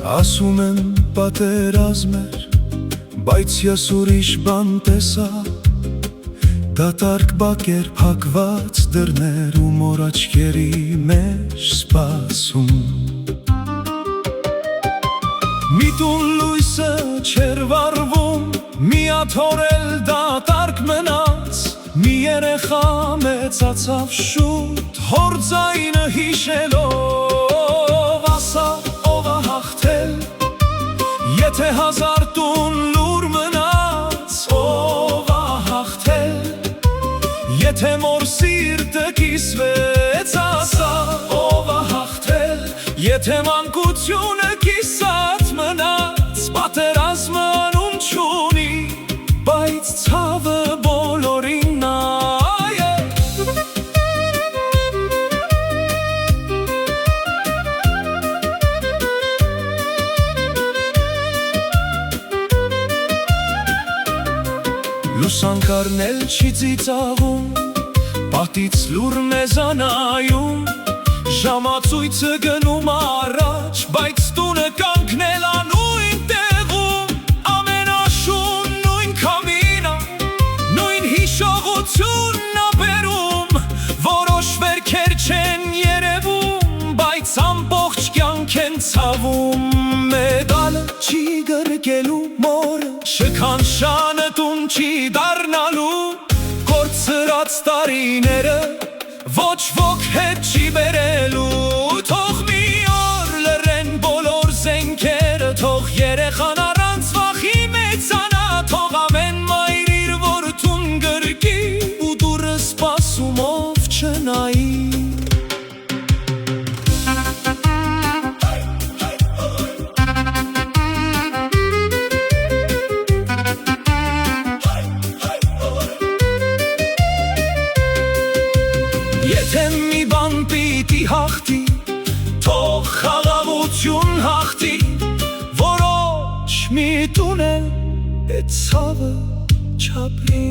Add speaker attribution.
Speaker 1: Ասում են պատերազմ էր, բայց ես ուրիշ բան տեսա, դատարկ բակեր, փակված դռներ ու մոր աչքերի մեջ սպասում։ Մի տուն լույսը չէր վառվում, միատ հոր էլ դատարկ մնաց, մի երեխա մեծացավ շուտ, հոր ձայնը հիշելով, ասավ ով ա հաղթել, եթե հազար տուն լուր մնաց, ով ա հաղթել, եթե մոր սիրտը կիսվեց, ասավ ով ա հաղթել, եթե մանկությունը կիսած մնաց, պատերազմը անուն չունի, բայց ցավը բոլորին նայե։ Լուսանկարն էլ չի ծիծաղում, պատից լուր մեզանայում, ժամացույցը գնում առաջ, բայց տունը կանգնել անույն տեղում, ամեն աշուն նույն քամինա, նույն հիշողությունն ա բերում, որոշ վերքեր չեն երևում, բայց ամբողջ կյանք են ցավում, մեդալը չի գրկելու մորը, շքանշանը տուն չի դառնալու, կորցրած տարիները ոչ ոք հետ չի բերելու, թող մի օր լռեն բոլոր զենքերը, թող երեխան առանց վախի մեծանա, թող ամեն մայր իր որդուն գրկի ու դուռը սպասումով չնայի։ Եթե մի բան պիտի հաղթի, թող խաղաղություն հաղթի, որոշ մի տուն է, էդ ցավը չապրի։